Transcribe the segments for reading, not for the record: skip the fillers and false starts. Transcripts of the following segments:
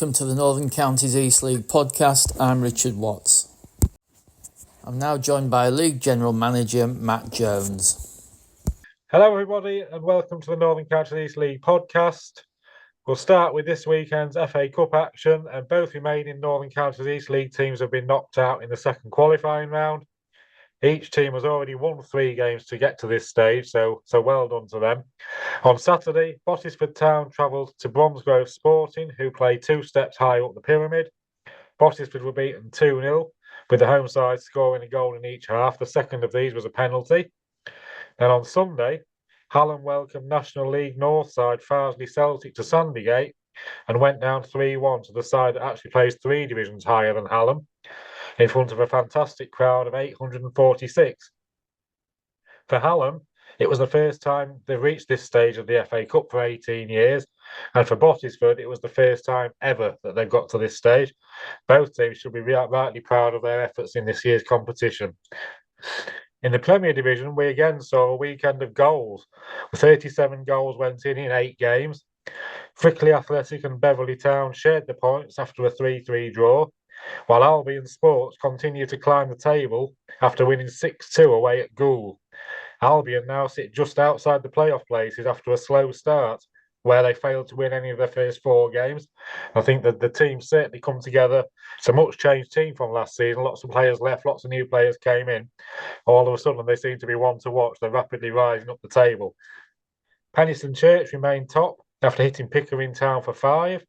welcome to the Northern Counties East League podcast. I'm Richard Watts. I'm now joined by League General Manager Matt Jones. Hello everybody and welcome to the Northern Counties East League podcast. We'll start with this weekend's FA Cup action, and both remaining Northern Counties East League teams have been knocked out in the second qualifying round. Each team has already won 3 games to get to this stage, so well done to them. On Saturday, Bottisford Town travelled to Bromsgrove Sporting, who played 2 steps high up the pyramid. Bottisford were beaten 2-0, with the home side scoring a goal in each half. The second of these was a penalty. Then on Sunday, Hallam welcomed National League North side Farsley Celtic to Sandygate and went down 3-1 to the side that actually plays 3 divisions higher than Hallam, in front of a fantastic crowd of 846. For Hallam, it was the first time they've reached this stage of the FA Cup for 18 years, and for Bottisford, it was the first time ever that they've got to this stage. Both teams should be rightly proud of their efforts in this year's competition. In the Premier Division, we again saw a weekend of goals. 37 goals went in 8 games. Frickley Athletic and Beverley Town shared the points after a 3-3 draw, while Albion Sports continue to climb the table after winning 6-2 away at Goole. Albion now sit just outside the playoff places after a slow start, where they failed to win any of their first 4 games. I think that the team certainly come together. It's a much changed team from last season. Lots of players left, lots of new players came in. All of a sudden, they seem to be one to watch. They're rapidly rising up the table. Penistone Church remained top after hitting Pickering Town for 5,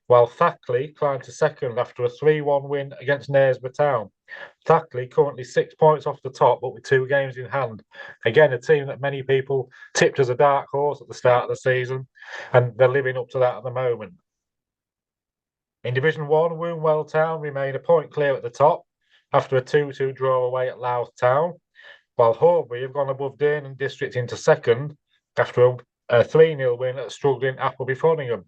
while Thackley climbed to second after a 3-1 win against Knaresborough Town. Thackley currently 6 points off the top, but with 2 games in hand. Again, a team that many people tipped as a dark horse at the start of the season, and they're living up to that at the moment. In Division 1, Wombwell Town remain a point clear at the top after a 2-2 draw away at Louth Town, while Horbury have gone above Durham District into second after a 3-0 win at struggling Appleby Frodingham.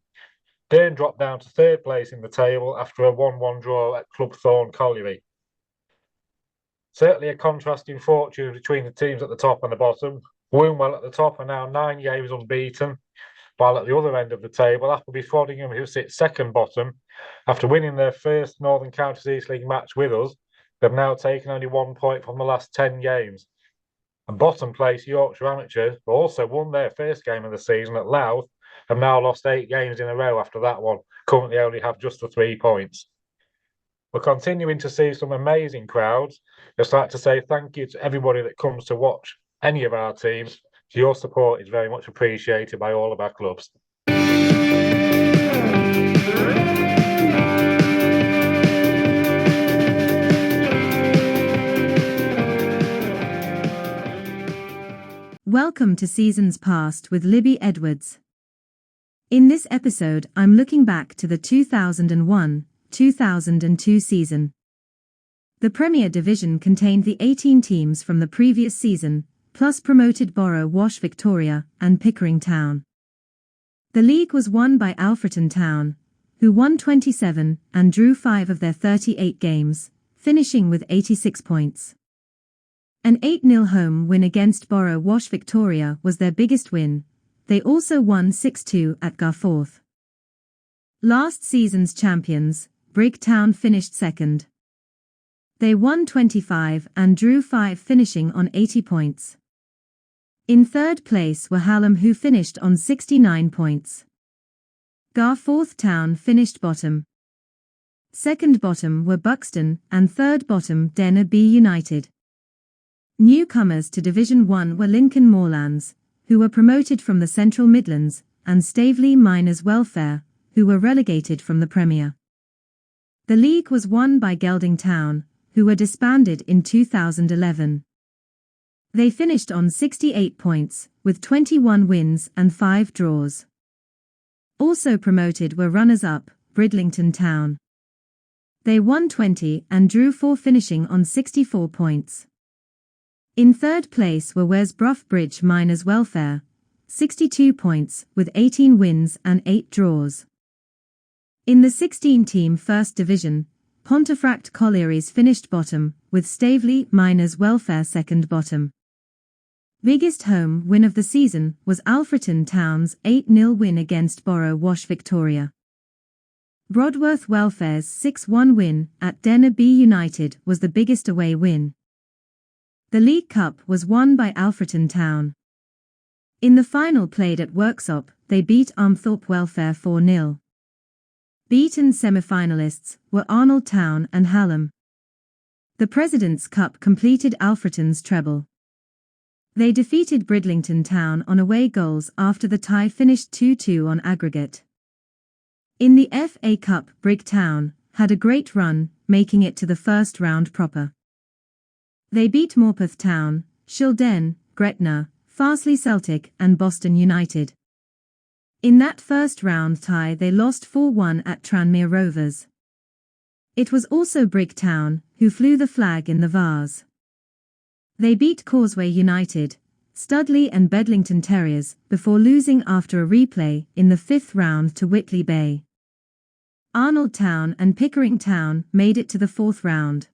Durham dropped down to 3rd place in the table after a 1-1 draw at Club Thorne Colliery. Certainly a contrasting fortune between the teams at the top and the bottom. Wombwell at the top are now 9 games unbeaten, while at the other end of the table, Appleby Frodingham, who sits second bottom, after winning their first Northern Counties East League match with us, they've now taken only 1 point from the last 10 games. And bottom place Yorkshire Amateurs, who also won their first game of the season at Louth, have now lost 8 games in a row after that one, currently only have just the 3 points. We're continuing to see some amazing crowds. Just like to say thank you to everybody that comes to watch any of our teams. Your support is very much appreciated by all of our clubs. Welcome to Seasons Past with Libby Edwards. In this episode, I'm looking back to the 2001-2002 season. The Premier Division contained the 18 teams from the previous season, plus promoted Borough Wash Victoria and Pickering Town. The league was won by Alfreton Town, who won 27 and drew 5 of their 38 games, finishing with 86 points. An 8-0 home win against Borough Wash Victoria was their biggest win. They also won 6-2 at Garforth. Last season's champions, Brigg Town, finished second. They won 25 and drew 5, finishing on 80 points. In 3rd place were Hallam, who finished on 69 points. Garforth Town finished bottom. Second bottom were Buxton and 3rd bottom Denner B United. Newcomers to Division 1 were Lincoln Moorlands, who were promoted from the Central Midlands, and Staveley Miners Welfare, who were relegated from the Premier. The league was won by Gelding Town, who were disbanded in 2011. They finished on 68 points, with 21 wins and 5 draws. Also promoted were runners-up, Bridlington Town. They won 20 and drew 4, finishing on 64 points. In 3rd place were Wesbrough Bridge Miners Welfare, 62 points, with 18 wins and 8 draws. In the 16-team First Division, Pontefract Collieries finished bottom, with Staveley Miners Welfare second bottom. Biggest home win of the season was Alfreton Town's 8-0 win against Borough Wash Victoria. Broadworth Welfare's 6-1 win at Dennerby United was the biggest away win. The League Cup was won by Alfreton Town. In the final played at Worksop, they beat Armthorpe Welfare 4-0. Beaten semi-finalists were Arnold Town and Hallam. The President's Cup completed Alfreton's treble. They defeated Bridlington Town on away goals after the tie finished 2-2 on aggregate. In the FA Cup, Brigg Town had a great run, making it to the first round proper. They beat Morpeth Town, Shildene, Gretna, Farsley Celtic and Boston United. In that first round tie they lost 4-1 at Tranmere Rovers. It was also Brigg Town who flew the flag in the Vase. They beat Causeway United, Studley and Bedlington Terriers before losing after a replay in the fifth round to Whitley Bay. Arnold Town and Pickering Town made it to the fourth round.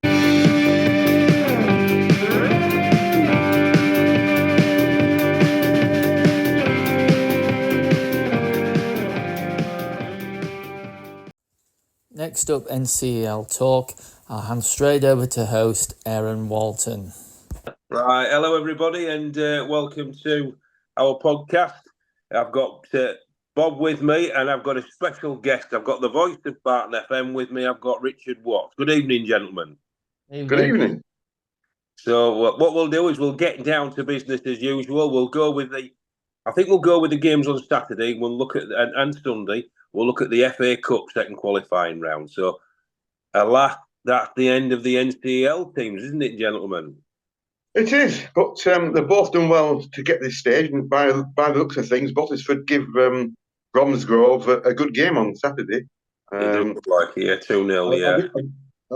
Next up, NCEL talk. I'll hand straight over to host Aaron Walton. Right, hello everybody, and welcome to our podcast. I've got Bob with me, and I've got a special guest. I've got the voice of Barton FM with me. I've got Richard Watts. Good evening, gentlemen. Good evening. So what we'll do is we'll get down to business as usual. We'll go with the games on Saturday. We'll look at and Sunday. We'll look at the FA Cup second qualifying round. So, alas, that's the end of the NCEL teams, isn't it, gentlemen? It is, but they've both done well to get this stage, and by the looks of things, Bottisford give Bromsgrove a good game on Saturday. It does look like 2-0, yeah.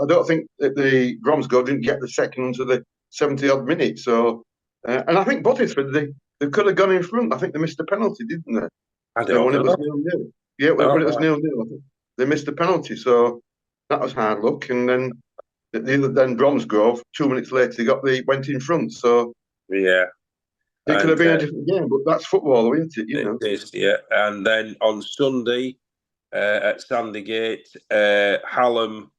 I don't think that the Bromsgrove didn't get the second until the 70-odd minute. So, and I think Bottisford, they could have gone in front. I think they missed a penalty, didn't they? I don't know. It was 0-0. Yeah, when it was 0-0, I think they missed a penalty. So that was hard luck. And then Bromsgrove, 2 minutes later, went in front. So yeah, it could have been a different game, but that's football, isn't it? It is, yeah. And then on Sunday at Sandygate, Hallam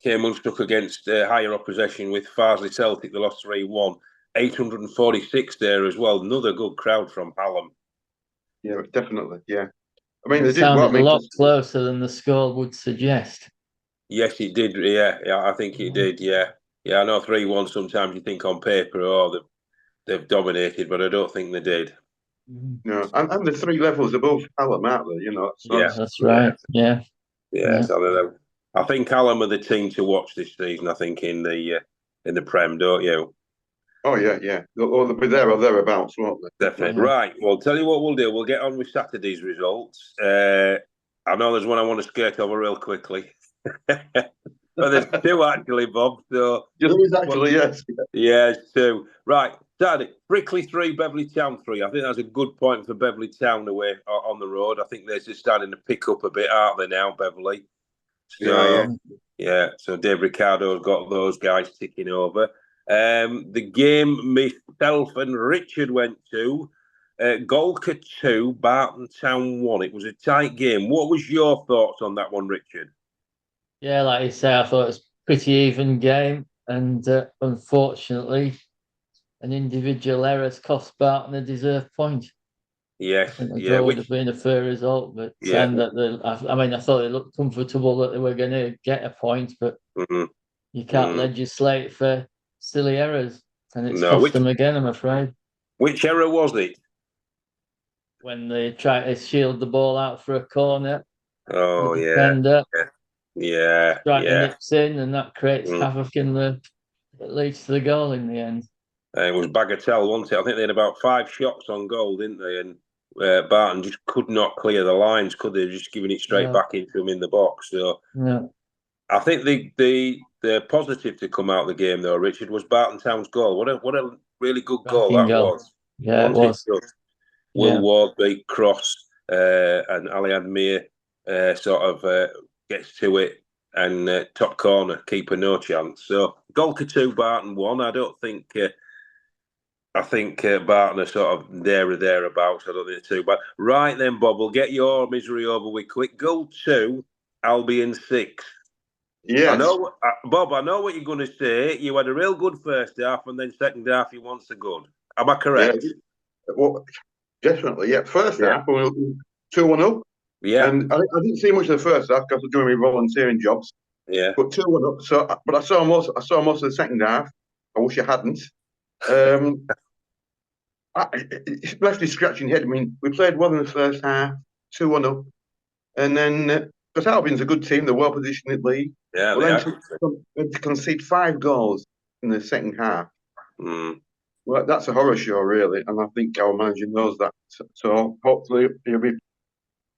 came unstuck against higher opposition with Farsley Celtic. They lost 3-1. 846 there as well. Another good crowd from Hallam. Yeah, definitely. Yeah. I mean, it sounded a lot closer than the score would suggest. Yes, it did. Yeah, I think it did. Yeah. I know 3-1. Sometimes you think on paper, they've dominated, but I don't think they did. No, and the three levels above Hallam, aren't they? So that's right. Yeah. So I think Hallam are the team to watch this season. I think in the Prem, don't you? Oh yeah. They'll be there or thereabouts, won't they? Definitely. Right. Well, tell you what we'll do. We'll get on with Saturday's results. I know there's one I want to skirt over real quickly. But there's two actually, Bob. So there is actually, yes. Yeah, two. Right. Saturday, Brickley 3, Beverley Town 3. I think that's a good point for Beverley Town away on the road. I think they're just starting to pick up a bit, aren't they now, Beverley? So, yeah. So Dave Ricardo's got those guys ticking over. The game myself and Richard went to, Golka 2, Barton Town 1. It was a tight game. What was your thoughts on that one, Richard? Yeah, like you say, I thought it was a pretty even game, and unfortunately, an individual error's cost Barton a deserved point. Yes, draw would have been a fair result, but I thought it looked comfortable that they were going to get a point, but you can't legislate for silly errors, and it's cost them again, I'm afraid. Which error was it? When they try to shield the ball out for a corner. Oh, the defender, yeah. nips in, and that creates havoc that leads to the goal in the end. It was bagatelle, wasn't it? I think they had about 5 shots on goal, didn't they? And Barton just could not clear the lines, could they? Just giving it straight back into him in the box. So I think the positive to come out of the game, though, Richard, was Barton Town's goal. What a really good goal that was. Yeah, it was. Will Ward beat Cross and Ali Admir sort of gets to it, and top corner, keeper no chance. So Golka 2, Barton 1. I think Barton are sort of there or thereabouts. I don't think they're too bad. Right then, Bob, we'll get your misery over with quick. Goal 2, Albion 6. Yes. I know, Bob, I know what you're going to say. You had a real good first half, and then second half you want so good. Am I correct? Yeah. Well, definitely. Yeah. First half, we were 2-1 up. Yeah. And I didn't see much of the first half because I was doing my volunteering jobs. Yeah. But 2-1 up. So, but I saw most of the second half. I wish I hadn't. It's left me scratching head. I mean, we played well in the first half, 2-1 up. And then, because Albion's a good team, they're well positioned in the league. Yeah, Well, they then to concede 5 goals in the second half, well, that's a horror show, really. And I think our manager knows that. So hopefully he'll be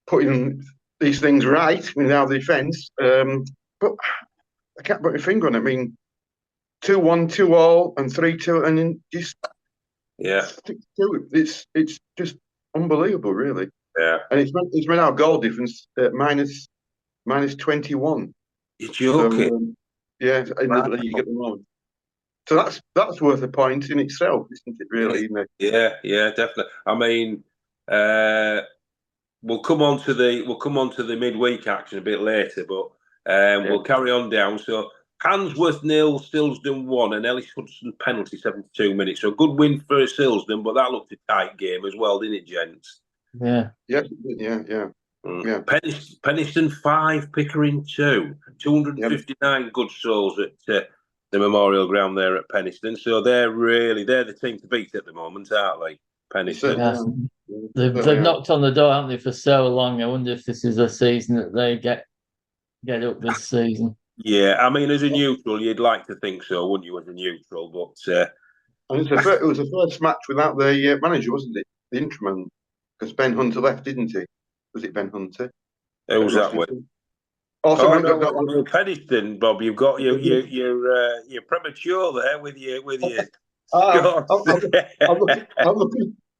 putting these things right with our defence. But I can't put my finger on it. I mean, 2-1, 2-2, and 3-2, and then just stick to it. It's just unbelievable, really. Yeah. And it's made our goal difference minus 21. You're joking. So, yeah, in the league at the moment. So that's worth a point in itself, isn't it? Really, isn't it? Yeah, definitely. I mean, we'll come on to the midweek action a bit later, but we'll carry on down. So Handsworth 0, Silsden 1, and Ellis Hudson penalty 72 minutes. So a good win for Silsden, but that looked a tight game as well, didn't it, gents? Yeah. Yeah. Penistone 5, Pickering 2. 259 good souls at the Memorial Ground there at Penistone. So they're the team to beat at the moment, aren't they? Penistone. They've knocked on the door, haven't they, for so long? I wonder if this is a season that they get up this season. Yeah, I mean, as a neutral, you'd like to think so, wouldn't you, as a neutral? But and it was the first match without the manager, wasn't it? The interim, because Ben Hunter left, didn't he? Was it Ben Hunter? Who was that with? Also, no, Penistone, Bob. You've got you're premature there with your.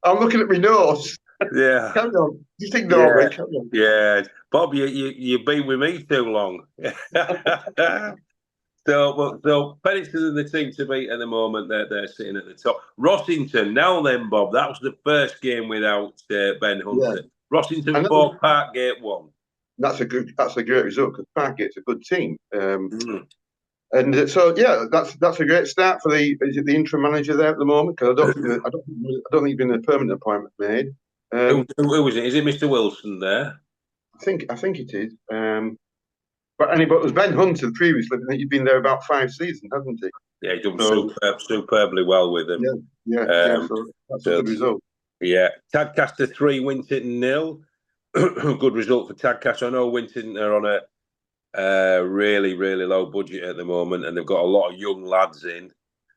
I'm looking at my nose. Yeah. Carry on. Just ignore me. Carry on. Yeah, Bob, you've been with me too long. So Penistone are the team to beat at the moment. They're sitting at the top. Rossington, now then, Bob. That was the first game without Ben Hunter. Yeah. Rossington 4, Parkgate 1. That's a great result because Parkgate's a good team. And so that's a great start for the interim manager there at the moment because I don't think there's been a permanent appointment made. Who was it? Is it Mr. Wilson there? I think it is. But it was Ben Hunter previously. I think he's been there about 5 seasons, hasn't he? Yeah, he's done superbly well with them. Yeah. So that's a good result. Yeah, Tadcaster 3, Winton 0. Good result for Tadcaster. I know Winton are on a really, really low budget at the moment, and they've got a lot of young lads in.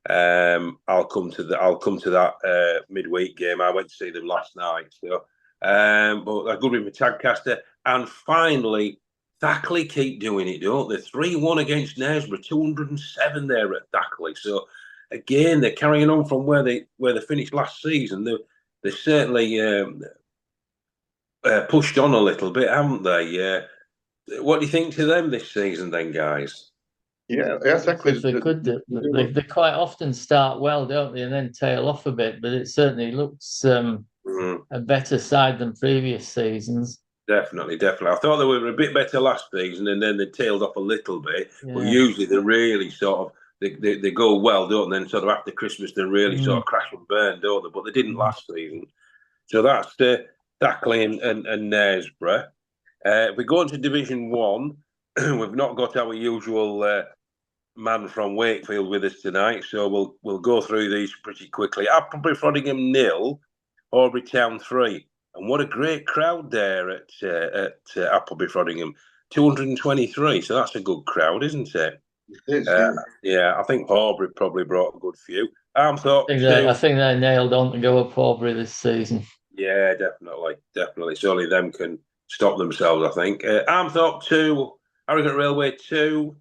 I'll come to that midweek game. I went to see them last night. So, but a good win for Tadcaster. And finally, Thackley keep doing it, don't they? 3-1 against Knaresborough, 207 there at Thackley. So again, they're carrying on from where they finished last season. They certainly pushed on a little bit, haven't they? What do you think to them this season, then, guys? Yeah, exactly. They quite often start well, don't they, and then tail off a bit. But it certainly looks a better side than previous seasons. Definitely. I thought they were a bit better last season, and then they tailed off a little bit. Yeah. But usually they really sort of they go well, don't they? And then sort of after Christmas they really sort of crash and burn, don't they? But they didn't last season. So that's Thackley and Knaresborough. If we go into Division 1, we've not got our usual man from Wakefield with us tonight, so we'll go through these pretty quickly. Appleby Frodingham 0, Aubrey Town 3. And what a great crowd there at Appleby Frodingham, 223. So that's a good crowd, isn't it? It is, yeah, I think Aubrey probably brought a good few. I think they nailed on to go up Aubrey this season. Yeah, definitely. Surely them can stop themselves, I think. Armthorpe 2, Harrogate Railway 2,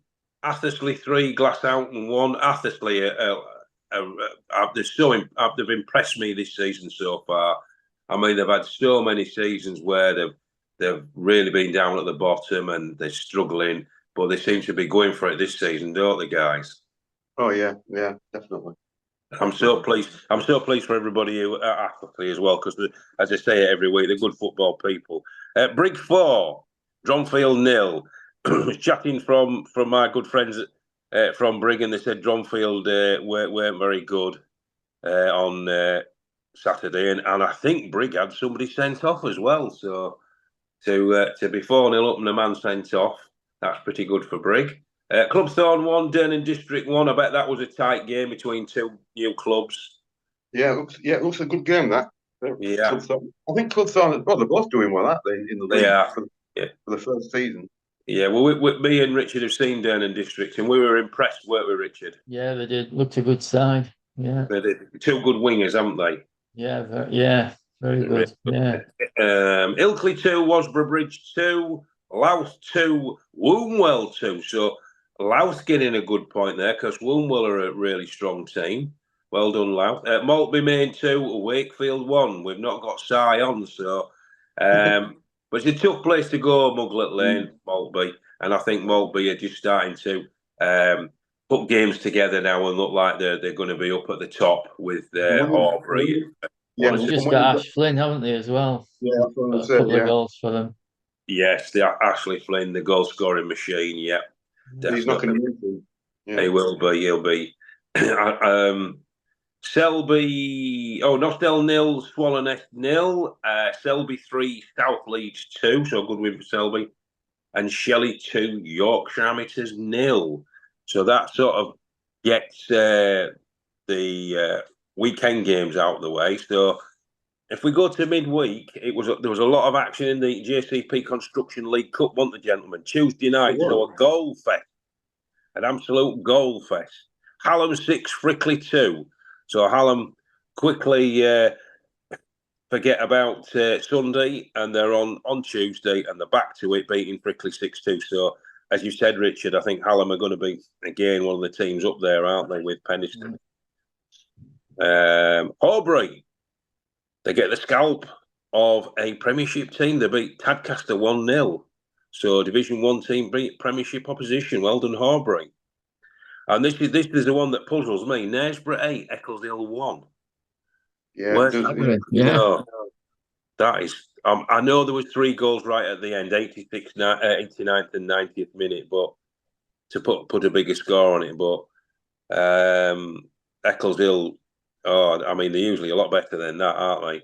Athersley 3, Glasshoughton 1. Athersley, they've impressed me this season so far. I mean, they've had so many seasons where they've really been down at the bottom and they're struggling, but they seem to be going for it this season, don't they, guys? Oh yeah, definitely. I'm so pleased for everybody at Athersley as well, because as I say every week, they're good football people. Brig 4, Dronfield 0. was chatting from my good friends from Brig, and they said Dronfield weren't very good on Saturday, and I think Brig had somebody sent off as well. So to be 4-0 up and a man sent off, that's pretty good for Brig. Clubthorne 1, Dernan District 1. I bet that was a tight game between two new clubs. Yeah, it looks a good game, that. Yeah. I think Clubthorne, they're both doing well, aren't they, in the league for the first season? Yeah, well, me and Richard have seen Dernan District, and we were impressed, weren't we, Richard? Yeah, they did. Looked a good side. Yeah. They did. Two good wingers, haven't they? Yeah, very good. Yeah. Ilkley 2, Wasborough Bridge 2, Louth 2, Wombwell 2. So Louth getting a good point there because Wombwell are a really strong team. Well done, Louth. Maltby Main 2, Wakefield 1. We've not got Si on, so... but it's a tough place to go, Muglet Lane, Maltby. And I think Maltby are just starting to put games together now and look like they're going to be up at the top with Horbury. Yeah, they've just got Ash Flynn, haven't they, as well? Yeah, that's what got a couple of goals for them. Yes, the Ashley Flynn, the goal scoring machine. Yeah, definitely. He's not going to be. Yeah. He will be. He'll be. Selby. Oh, Nostell 0, Swallownest 0. Selby 3, South Leeds 2. So good win for Selby. And Shelley 2, Yorkshire Amateurs 0. So that sort of gets the weekend games out of the way. So if we go to midweek, there was a lot of action in the JCP Construction League Cup, wasn't there, gentlemen? Tuesday night, so a goal fest, an absolute goal fest. Hallam 6, Frickley 2. So Hallam quickly forget about Sunday, and they're on Tuesday, and they're back to it, beating Frickley 6-2. So, as you said, Richard, I think Hallam are going to be, again, one of the teams up there, aren't they, with Penistone? Horbury, they get the scalp of a Premiership team. They beat Tadcaster 1-0. So, Division 1 team beat Premiership opposition. Well done, Horbury. And this is the one that puzzles me. Knaresborough 8, Ecclesdale 1. Yeah, that is. I know there was 3 goals right at the end, 89th and 90th minute, but to put a bigger score on it. But Ecclesdale, I mean, they're usually a lot better than that, aren't they?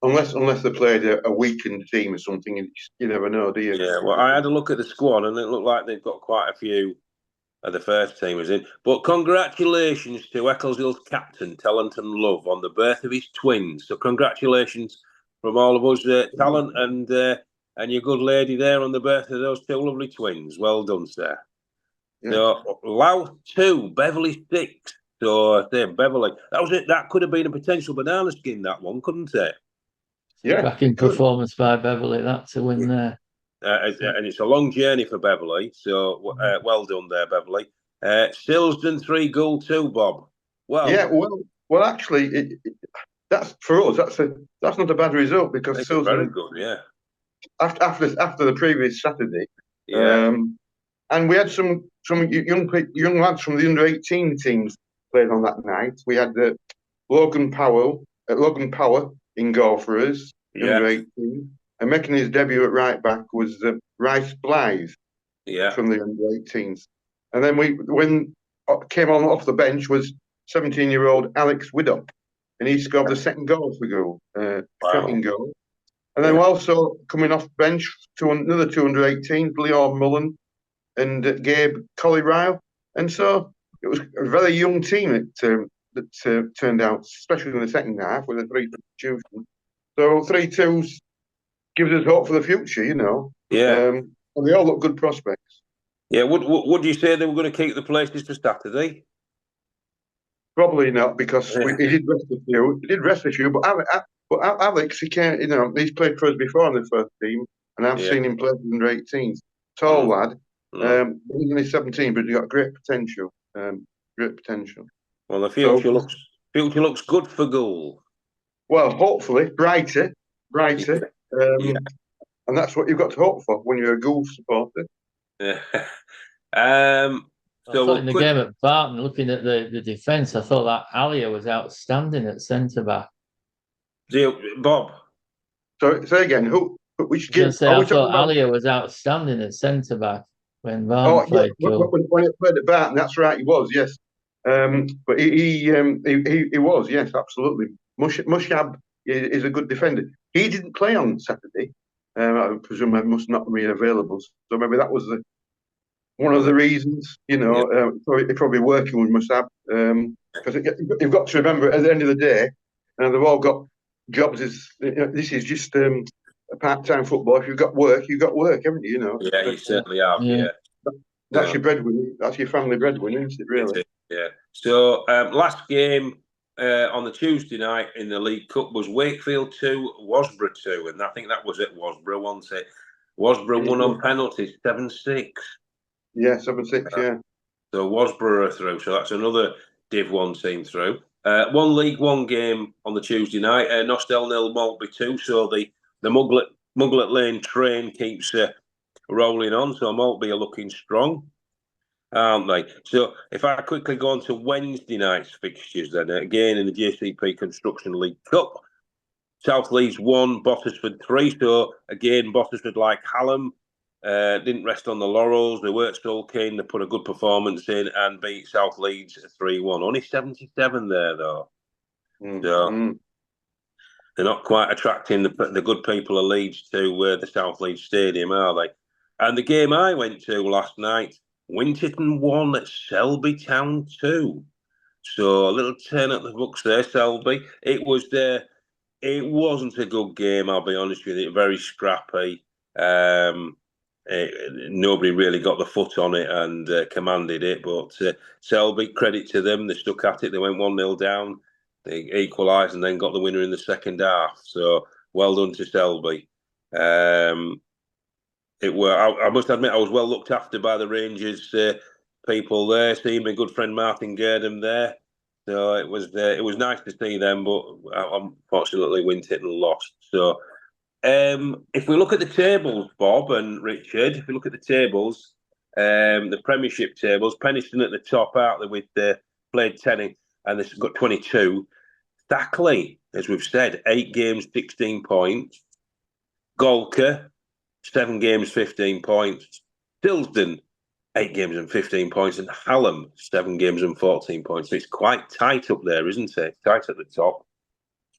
Unless they played a weakened team or something, you never know, do you? Yeah. Well, I had a look at the squad, and it looked like they've got quite a few of the first teamers in. But congratulations to Ecclesdale's captain, Talent and Love, on the birth of his twins. So congratulations from all of us, Talent and your good lady there on the birth of those 2 lovely twins. Well done, sir. Yeah. So Louth 2, Beverley 6. So Beverley, that was it. That could have been a potential banana skin, that one, couldn't it? Yeah, cracking performance by Beverley, that to win there. And it's a long journey for Beverley, so well done there, Beverley. Silsden 3, Goal 2, Bob. Well, actually, that's for us. That's not a bad result because Silsden very good, yeah. After the previous Saturday, and we had some young lads from the under-18 teams played on that night. We had Logan Power in goal for us, under-18. And making his debut at right back was Rice Blythe from the under-18s. And then when came on off the bench was 17-year-old Alex Widdop, and he scored the second goal for goal, second goal. And then also coming off bench to another 218, Leon Mullen and Gabe Colley-Ryle. And so it was a very young team that turned out, especially in the second half with a 3 substitution. So 3-2s gives us hope for the future, you know. Yeah. And they all look good prospects. Yeah. Would you say they were going to keep the places for Saturday? Probably not, because he did rest a few. But Alex, he can't. You know, he's played for us before in the first team, and I've seen him play under 18s. Tall lad. He's only 17, but he's got great potential. Well, the future looks good for goal. Well, hopefully brighter. And that's what you've got to hope for when you're a Gould supporter. I thought in the game at Barton, looking at the defence, I thought that Alia was outstanding at centre back. Bob. So say again, which game? I thought Alia was outstanding at centre back. when Varn played goal. When he played at Barton, that's right, he was, yes. But he was, yes, absolutely. Mushab is a good defender. He didn't play on Saturday. I presume he must not be available. So maybe that was one of the reasons, probably working with Mushab. Because you've got to remember, at the end of the day, they've all got jobs. This is just a part-time football. If you've got work, haven't you? Yeah, you certainly have, yeah. That's your breadwinner. That's your family breadwinner, isn't it, really? Yeah. So, last game on the Tuesday night in the League Cup was Wakefield 2, Wasborough 2. And I think that was at Wasborough, wasn't it? Wasborough won on penalties, 7-6. Yeah, 7-6, yeah. So Wasborough are through. So that's another Div 1 team through. One League One game on the Tuesday night. Nostell 0, Maltby 2. So the Muglet Lane train keeps rolling on. So Maltby are looking strong, aren't they? So if I quickly go on to Wednesday night's fixtures, then again in the JCP Construction League Cup, South Leeds 1, Bottisford 3. So again, Bottisford, like Hallam, didn't rest on the laurels. They weren't sulking. They put a good performance in and beat South Leeds 3-1. Only 77 there, though. So they're not quite attracting the good people of Leeds to the South Leeds Stadium, are they? And the game I went to last night, Winterton 1 at Selby Town 2. So a little turn at the books there, Selby. It wasn't a good game, I'll be honest with you. Very scrappy. Nobody really got the foot on it and commanded it. But Selby, credit to them, they stuck at it. They went 1-0 down. They equalised and then got the winner in the second half. So well done to Selby. I must admit, I was well looked after by the Rangers people there. Seeing my good friend Martin Gerdham there. So it was nice to see them, but unfortunately Winterton lost. So if we look at the tables, Bob and Richard, if we look at the tables, the Premiership tables, Penistone at the top, out there with played 10 and they've got 22. Thackley, as we've said, 8 games, 16 points. Golka, 7 games, 15 points. Dilsden, 8 games and 15 points, and Hallam, 7 games and 14 points. So it's quite tight up there, isn't it? Tight at the top.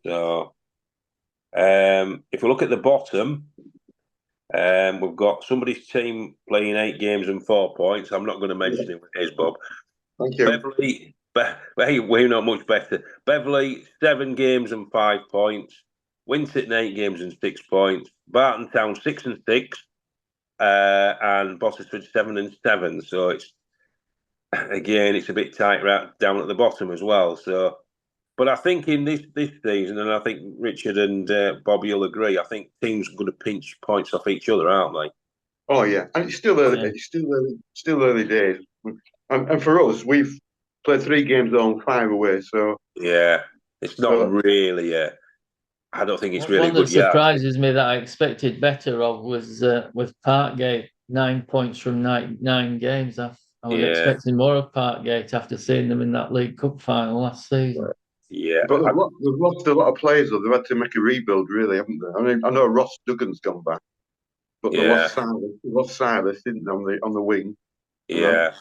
So if we look at the bottom, we've got somebody's team playing 8 games and 4 points. I'm not going to mention it. It is, Bob. Thank you. We're not much better. Beverley, 7 games and 5 points. Winterton, 8 games and 6 points. Barton Town, 6 and 6. And Bottisford 7 and 7. So it's a bit tight right down at the bottom as well. So, but I think in this season, and I think Richard and Bobby will agree, I think teams are going to pinch points off each other, aren't they? Oh yeah, and it's still early. Yeah. It's still early days. And for us, we've played 3 games on, 5 away. So yeah, it's not really. I don't think it's really good. One that surprises me that I expected better of was Parkgate, 9 points from 9 games. I was expecting more of Parkgate after seeing them in that League Cup final last season. Yeah, but they've lost a lot of players, though. They've had to make a rebuild, really, haven't they? I mean, I know Ross Duggan's gone back, but they lost Silas, didn't they, on the wing? Yeah.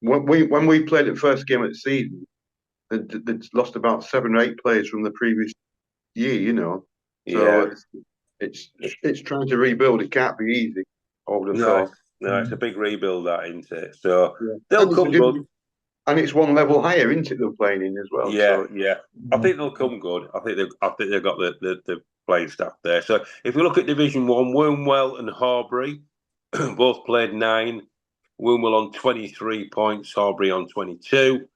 When we played the first game of the season, they'd lost about 7 or 8 players from the previous year, So it's trying to rebuild. It can't be easy. It's a big rebuild, that, isn't it? So they'll come good. And it's one level higher, isn't it? They're playing in as well. Yeah. I think they'll come good. I think they've got the playing staff there. So if we look at Division 1, Wombwell and Horbury both played 9. Wombwell on 23 points, Horbury on 22.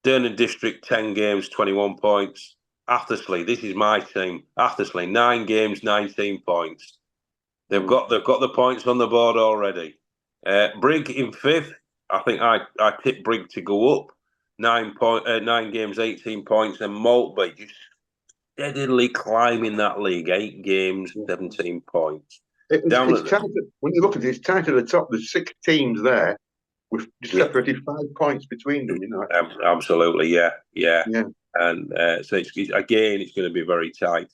Durnan District 10 games, 21 points. Athersley, this is my team. Athersley, 9 games, 19 points. They've got the points on the board already. Brigg in 5th. I think I tipped Brigg to go up. 9 games, 18 points, and Maltby just steadily climbing that league. 8 games, 17 points. It's tight. When you look at it, it's tight at the top. There's 6 teams there. We've separated 5 points between them. Absolutely, yeah. And so it's going to be very tight.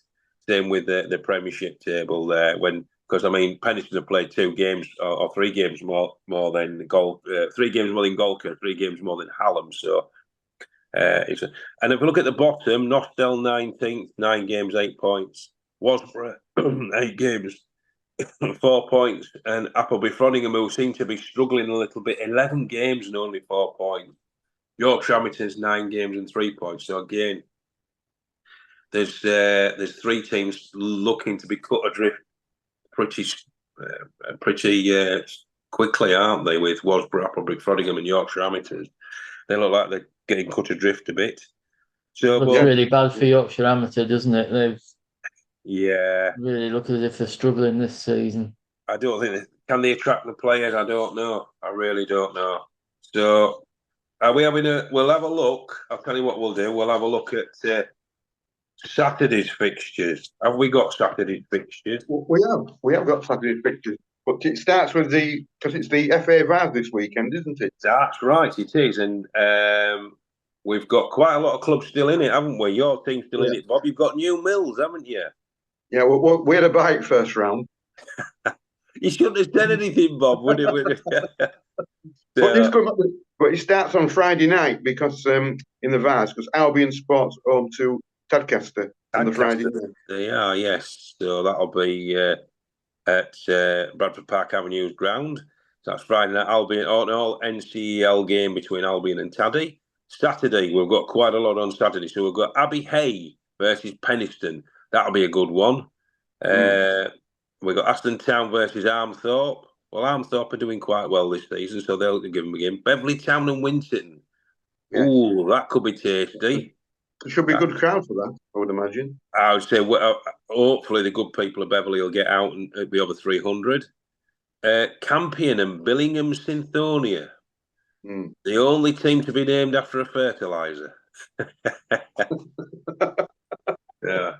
Same with the Premiership table there. When because I mean, Penistone have played 2 games or 3 games more than 3 games more than Golker, 3 games more than Hallam. So, and if we look at the bottom, Nostell 19th, 9 games, 8 points. Wasborough 8 games, 4 points, and Appleby Frodingham, who seem to be struggling a little bit, 11 games and only 4 points. Yorkshire Hamilton's 9 games and 3 points. So again, there's 3 teams looking to be cut adrift pretty quickly, aren't they? With Wasborough, Appleby Frodingham, and Yorkshire Amateurs, they look like they're getting cut adrift a bit. So, looks really bad for Yorkshire Amateur, doesn't it? They've really look as if they're struggling this season. I don't think can they attract the players? I don't know. I really don't know. So, are we having we'll have a look. I'll tell you what we'll do. We'll have a look at Saturday's fixtures. Have we got Saturday's fixtures? We have got Saturday's fixtures, but it starts with because it's the FA Vars this weekend, isn't it? That's right, it is, and we've got quite a lot of clubs still in it, haven't we? Your team's still in it, Bob. You've got New Mills, haven't you? Yeah, we had a bite first round. You shouldn't have said anything, Bob, would it? But it starts on Friday night because in the Vars, because Albion Sports home to Tadcaster on the Friday night. They are, yes. So that'll be at Bradford Park Avenue's ground. So that's Friday night. Albion, all NCEL game between Albion and Taddy. Saturday, we've got quite a lot on Saturday. So we've got Abbey Hay versus Penistone. That'll be a good one. We've got Aston Town versus Armthorpe. Well, Armthorpe are doing quite well this season, so they'll give them a game. Beverley Town and Winterton. Yes. Ooh, that could be tasty. It should be a good crowd for that, I would imagine. I would say, hopefully, the good people of Beverley will get out and it'll be over 300. Campion and Billingham Synthonia. The only team to be named after a fertiliser. Yeah.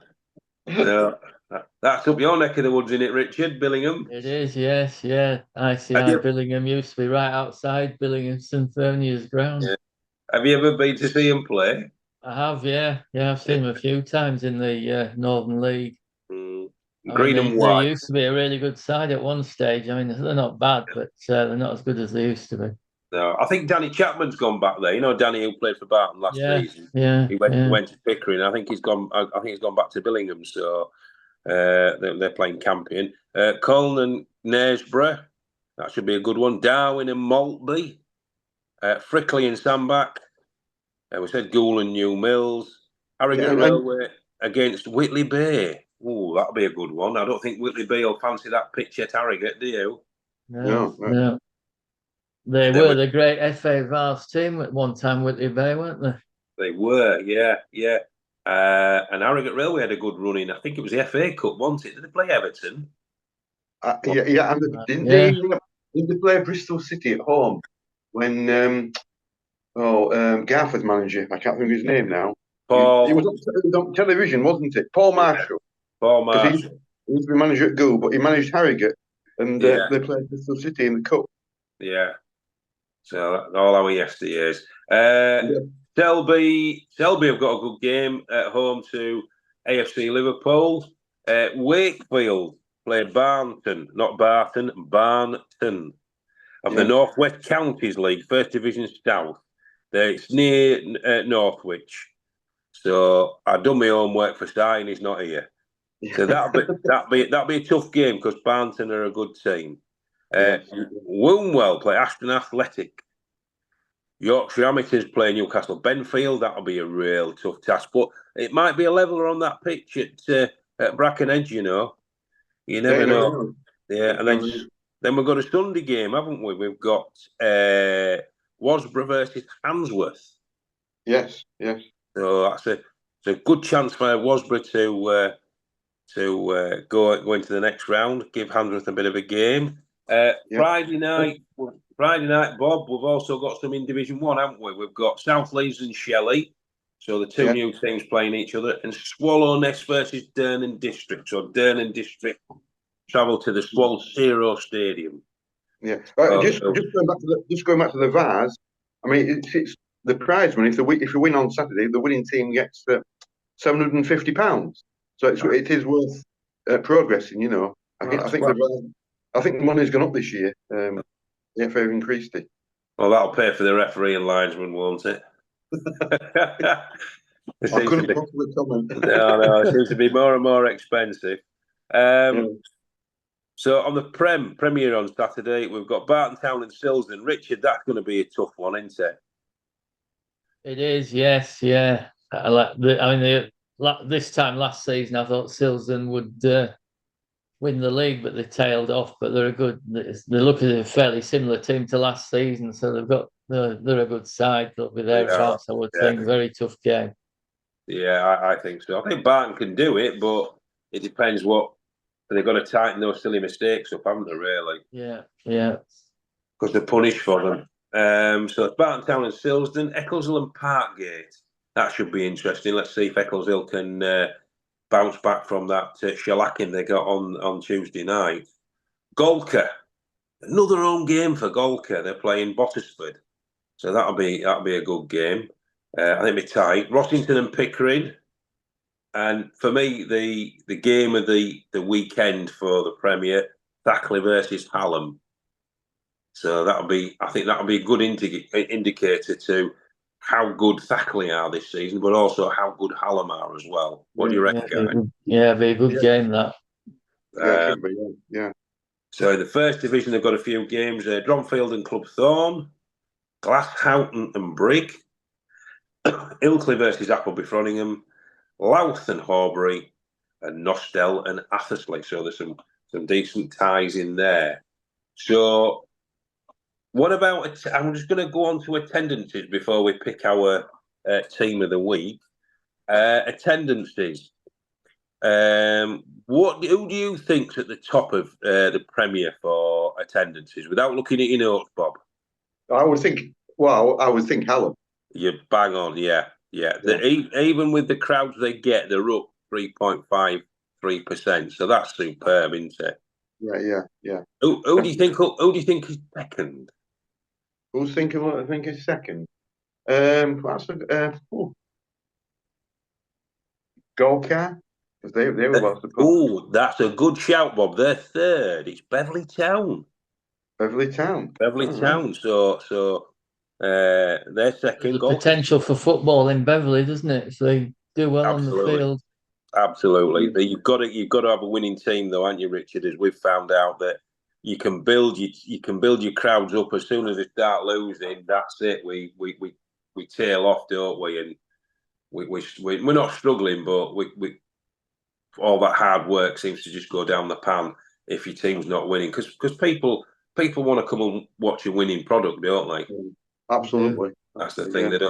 That's up your neck of the woods, isn't it, Richard? Billingham? It is, yes, yeah. ICI Billingham used to be right outside Billingham Synthonia's ground. Yeah. Have you ever been to see him play? I have, yeah. I've seen him a few times in the Northern League. Green and white. They used to be a really good side at one stage. I mean, they're not bad, but they're not as good as they used to be. No, I think Danny Chapman's gone back there. You know, Danny who played for Barton last season. Yeah, he went to Pickering. I think he's gone. I think he's gone back to Billingham. So they're playing Campion. Colne and Knaresborough. That should be a good one. Darwin and Maltby. Frickley and Sandbach. We said Goole and New Mills. Harrogate Railway against Whitley Bay. Oh, that'll be a good one. I don't think Whitley Bay will fancy that pitch at Harrogate, do you? No. They were the great FA Vars team at one time, Whitley Bay, weren't they? They were, yeah. And Harrogate Railway had a good run in. I think it was the FA Cup, wasn't it? Did they play Everton? Yeah. And didn't they play Bristol City at home when Garth was manager? I can't think of his name now. Paul. He was on television, wasn't it? Paul Marshall. Paul Marshall. He used to be manager at Goole, but he managed Harrogate, and they played Bristol City in the Cup. Yeah. So all our yesteryears. Selby have got a good game at home to AFC Liverpool. Wakefield played Barnton of the North West Counties League, First Division South. It's near Northwich. So I've done my homework for Stein. He's not here. So that'll be a tough game because Barnton are a good team. Wombwell play Ashton Athletic. Yorkshire Amateurs play Newcastle Benfield. That'll be a real tough task, but it might be a leveler on that pitch at Brackenedge. You know, you never know. Yeah, and then we've got a Sunday game, haven't we? We've got Wasborough versus Handsworth. Yes. So that's a good chance for Wasborough to go into the next round, give Handsworth a bit of a game. Friday night, Bob, we've also got some in Division 1, haven't we? We've got South Leeds and Shelley, so the two new teams playing each other, and Swallow Nest versus Durnan District. So Durnan District travel to the Swallow Zero Stadium. Yeah, just going back to the Vars. I mean, it's the prize money. If you win on Saturday, the winning team gets £750. So it is worth progressing, you know. I think the money's gone up this year. The FA have increased it. Well, that'll pay for the referee and linesman, won't it? I couldn't possibly comment. No, it seems to be more and more expensive. So on the Premier on Saturday, we've got Barton Town and Silsden. Richard, that's going to be a tough one, isn't it? It is, yes, yeah. This time last season, I thought Silsden would win the league, but they tailed off. But they look at a fairly similar team to last season, so they're a good side. They'll be thereabouts, I would think. Very tough game. Yeah, I think so. I think Barton can do it, but it depends what. They've got to tighten those silly mistakes up, haven't they, really? Yeah. Because they're punished for them. So it's Barton Town and Silsden. Eccleshill and Parkgate. That should be interesting. Let's see if Eccleshill can bounce back from that shellacking they got on Tuesday night. Golker. Another home game for Golker. They're playing Bottisford. So that'll be a good game. I think it'll be tight. Rossington and Pickering. And for me, the game of the weekend for the Premier, Thackley versus Hallam. So I think that'll be a good indicator to how good Thackley are this season, but also how good Hallam are as well. What do you reckon? It'll be a good game, that. Yeah. So in the first division, they've got a few games. Dronfield and Club Thorn, Glasshoughton and Brigg, Ilkley versus Appleby Froningham, Louth and Horbury, and Nostell and Athersley. So there's some decent ties in there. So what about, I'm just going to go on to attendances before we pick our team of the week. Attendances. Who do you think's at the top of the Premier for attendances? Without looking at your notes, Bob. I would think Hallam. You're bang on, yeah. Even with the crowds they get, they're up 3.53%. So that's superb, isn't it? Yeah. Who do you think? Who do you think is second? Who's thinking? What I think is second? Golcar, because they were lost the. Oh, that's a good shout, Bob. They're third. It's Beverley Town. Beverley Town. So they're second. There's potential for football in Beverley, doesn't it? So they do well on the field. Absolutely. You've got to have a winning team, though, aren't you, Richard? As we've found out that you can build your crowds up as soon as they start losing. That's it. We tail off, don't we? And we're not struggling, but we all that hard work seems to just go down the pan if your team's not winning. Because people want to come and watch a winning product, don't they? Absolutely. That's the thing. Yeah.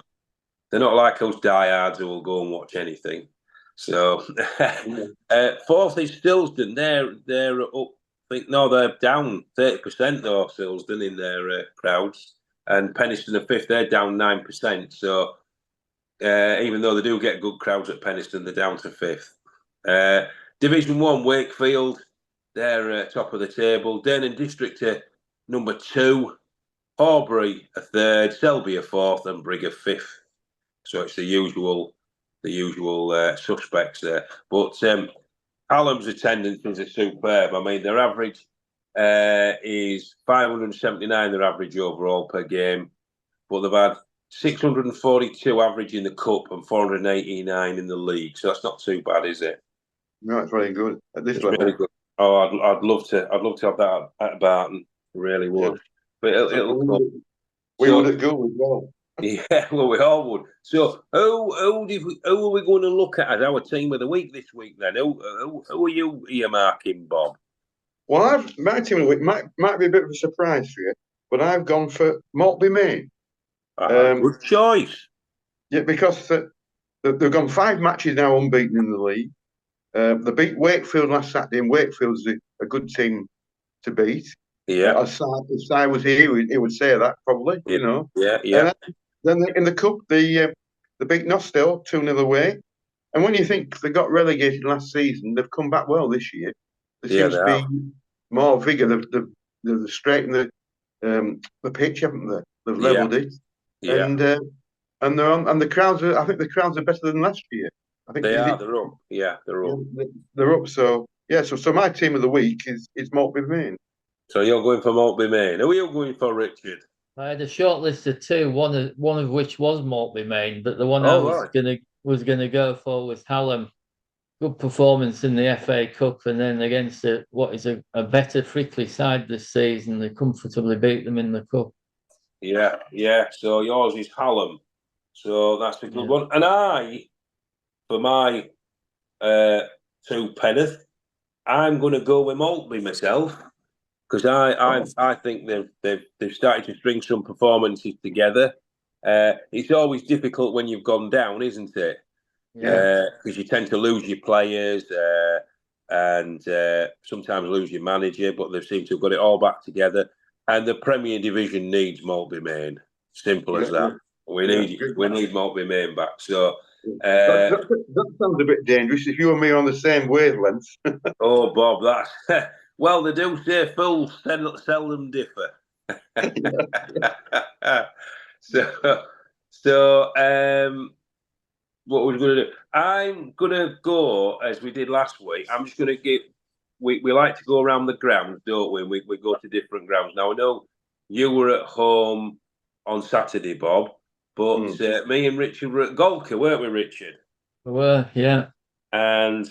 They're not like those diehards who will go and watch anything. So fourth is Silsden. They're up. They're down 30% though. Silsden in their crowds, and Penistone are fifth. They're down 9%. So even though they do get good crowds at Penistone, they're down to fifth. Division 1, Wakefield. They're top of the table. Dernan District are number 2. Horbury a third. Selby a fourth, and Brigg a fifth. So it's the usual suspects there. But Hallam's attendance is superb. I mean, their average is 579, their average overall per game. But they've had 642 average in the Cup and 489 in the league. So that's not too bad, is it? No, it's very good at this level. Really good. Oh, I'd love to have that at Barton. Really would. Yeah. But we would go as well. Yeah, well, we all would. So, who are we going to look at as our team of the week this week? Then, who are you earmarking, Bob? Well, my team of the week might be a bit of a surprise for you, but I've gone for Maltby Main. Good choice. Yeah, because they've gone 5 matches now unbeaten in the league. They beat Wakefield last Saturday, and Wakefield's a good team to beat. Yeah. If Si was here, he would say that probably. Yeah. You know. Yeah. Then in the cup, they beat Nostell 2-0 away. And when you think they got relegated last season, they've come back well this year. There seems to be more vigour. They've straightened the pitch, haven't they? They've levelled it. Yeah. And they're on. And the crowds are. I think the crowds are better than last year. I think they are. They're up. Yeah, they're up. They're up. So Yeah, so my team of the week is Maltby Main. So you're going for Maltby Main. Who are you going for, Richard? I had a short list of two, one of which was Maltby Main, but the one I was gonna go for was Hallam. Good performance in the FA Cup, and then against what is a better Frickley side this season, they comfortably beat them in the cup. Yeah. So yours is Hallam. So that's a good one. And for my 2 penneth, I'm going to go with Maltby myself, because I think they've started to string some performances together. It's always difficult when you've gone down, isn't it? Yeah. Because you tend to lose your players and sometimes lose your manager, but they seem to have got it all back together. And the Premier Division needs Maltby Main. Simple as that. We need Maltby Main back. So that sounds a bit dangerous. If you and me are on the same wavelength. Oh, Bob, that's well. They do say fools seldom differ. so what we're going to do? I'm going to go as we did last week. I'm just going to give. We like to go around the grounds, don't we? We go to different grounds. Now I know you were at home on Saturday, Bob, but me and Richard were at Golka, weren't we, Richard? We were, yeah. And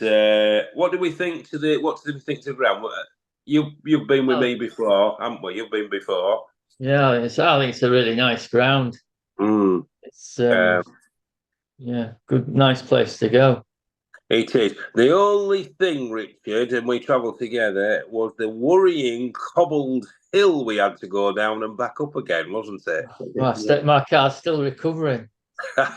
what do we think to the the ground? You've been with me before, haven't we? You've been before. Yeah, I think it's a really nice ground. It's good, nice place to go. It is. The only thing, Richard, and we travelled together, was the worrying cobbled hill we had to go down and back up again, wasn't it? My car's still recovering. I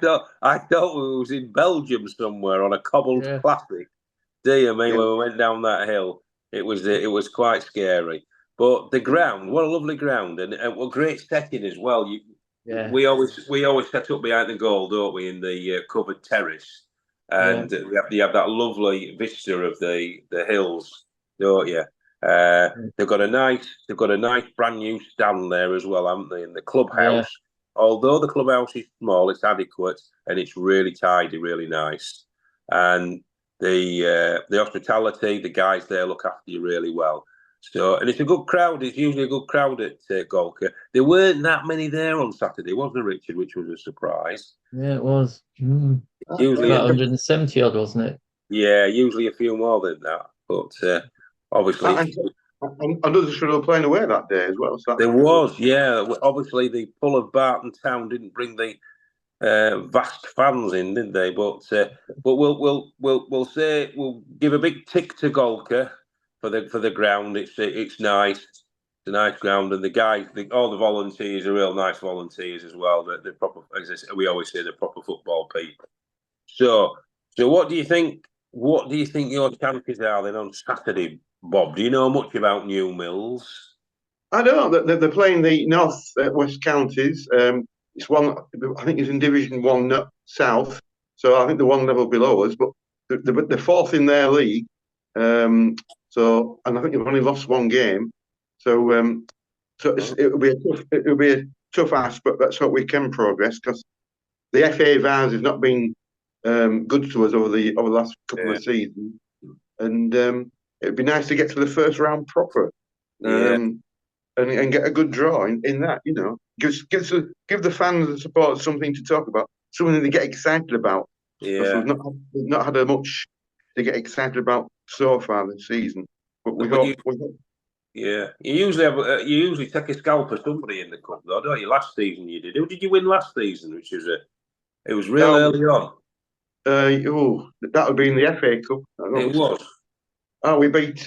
thought we was in Belgium somewhere on a cobbled classic. Dear me, when we went down that hill, it was quite scary. But the ground, what a lovely ground, and what great setting as well. We always set up behind the goal, don't we, in the covered terrace, and you have that lovely vista of the hills, don't you? They've got a nice brand new stand there as well, haven't they? In the clubhouse. Yeah. Although the clubhouse is small, it's adequate and it's really tidy, really nice. And the hospitality, the guys there look after you really well. So, and it's a good crowd. It's usually a good crowd at Golka. There weren't that many there on Saturday, wasn't there, Richard? Which was a surprise. Yeah, it was. Usually about 170 odd, wasn't it? Yeah, usually a few more than that. But obviously, and others should have playing away that day as well. So there was, yeah. Obviously, the pull of Barton Town didn't bring the vast fans in, did they? But we'll say we'll give a big tick to Golka for the ground. It's nice. It's a nice ground, and the guys, all the volunteers are real nice volunteers as well. They're proper, as we always say, they're proper football people. So what do you think? What do you think your chances are then on Saturday, Bob? Do you know much about New Mills? I don't know. They're playing the North West counties. It's one. I think it's in Division 1 South. So I think they're one level below us, but they're fourth in their league. And I think they've only lost one game. So it'll be a tough ask, but let's hope we can progress, because the FA Vars has not been good to us over the last couple of seasons, and it'd be nice to get to the first round proper, and get a good draw in that. You know, give the fans and supporters something to talk about, something to get excited about. Yeah, we've not had much to get excited about so far this season, but we hope. Yeah, you usually take a scalp for somebody in the cup, though, don't you? Last season you did. Who did you win last season? It was real early on. That would be in the FA Cup. It was. Oh, we beat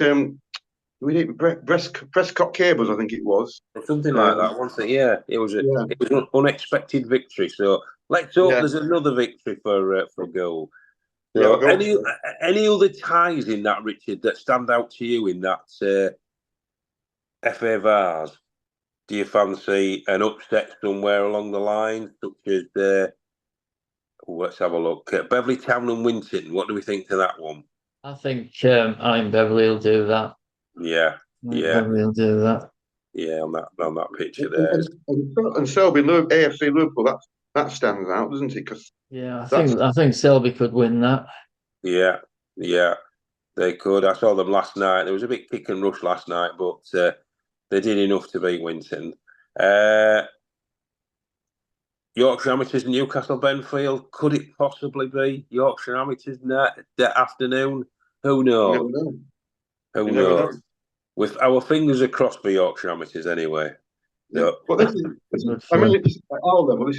Prescott Cables, I think it was. Something like that, wasn't it? Yeah, it was an unexpected victory. So let's hope there's another victory for goal. So any other ties in that, Richard, that stand out to you in that FA Vars? Do you fancy an upset somewhere along the line, such as let's have a look. Beverley Town and Winton. What do we think to that one? I think Beverley will do that. Yeah. Beverley will do that. Yeah, on that picture there. And Selby AFC Liverpool, that stands out, doesn't it? I think Selby could win that. Yeah. Yeah, they could. I saw them last night. There was a bit kick and rush last night, but they did enough to beat Winton. Yorkshire Amateurs, Newcastle Benfield. Could it possibly be Yorkshire Amateurs that afternoon? Who knows? Who knows? With our fingers are crossed for Yorkshire Amateurs anyway. Yeah. But this is I mean, it's at our level.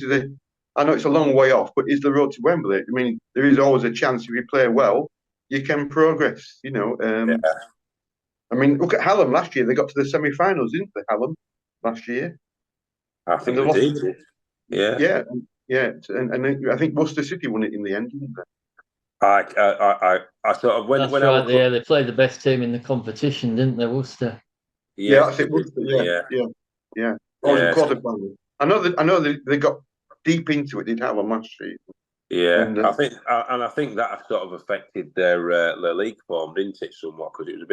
I know it's a long way off, but it's the road to Wembley. I mean, there is always a chance if you play well, you can progress. I mean, look at Hallam last year. They got to the semi-finals, didn't they? Hallam last year. I think they did. Yeah. And I think Worcester City won it in the end, didn't they? I sort of when right, I they played the best team in the competition, didn't they, Worcester? Yeah, that's it. Worcester, yeah. Or the quarterfinal. I know they got deep into it. Did Hallam last year? Yeah, and I think that sort of affected their league form, didn't it, somewhat? Because it was a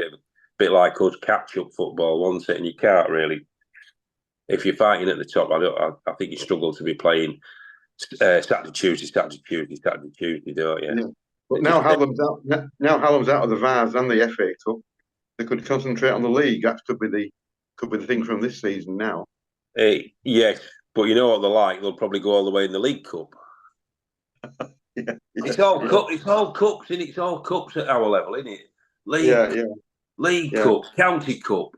bit like us catch-up football, wasn't it? And you can't really, if you're fighting at the top, I think you struggle to be playing Saturday, Tuesday, don't you? Yeah. But now Hallam's out. Now Hallam's out of the Vase and the FA Cup. They could concentrate on the league. That could be the thing from this season now. Yes, but you know what they're like. They'll probably go all the way in the League Cup. It's all cups, and it's all cups at our level, isn't it? League Cup, County Cup,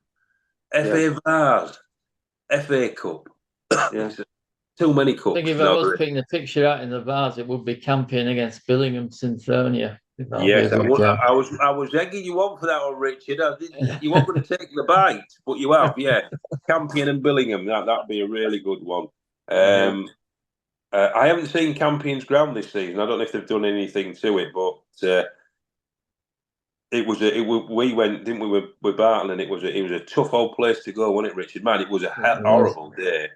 FA Vase, FA Cup. Too many cups. I think if I was picking the picture out in the Vase, it would be Campion against Billingham, Synthonia. Yes, I was egging you on for that one, Richard. You weren't going to take the bite, but you have, yeah. Campion and Billingham, that'd be a really good one. I haven't seen Campion's ground this season. I don't know if they've done anything to it, but we went, didn't we, with Barton, and it was a tough old place to go, wasn't it, Richard? Man, it was a horrible day.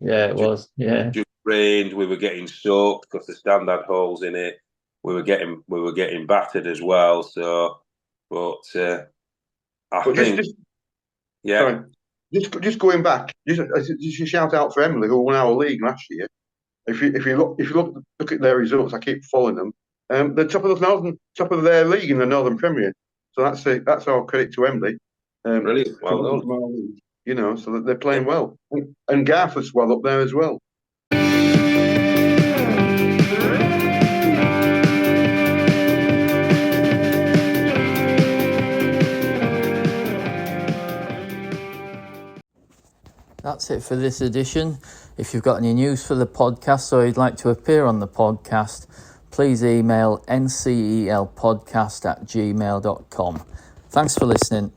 Yeah, it was. Yeah, just rained. We were getting soaked because the stand had holes in it. We were getting battered as well. So, Just going back, just a shout out for Emily, who won our league last year. If you look at their results, I keep following them. They're top of their league in the Northern Premier. So that's our credit to Emily. Brilliant, well done. So that they're playing well, and Garth's well up there as well. That's it for this edition. If you've got any news for the podcast or you'd like to appear on the podcast, please email ncelpodcast@gmail.com. Thanks for listening.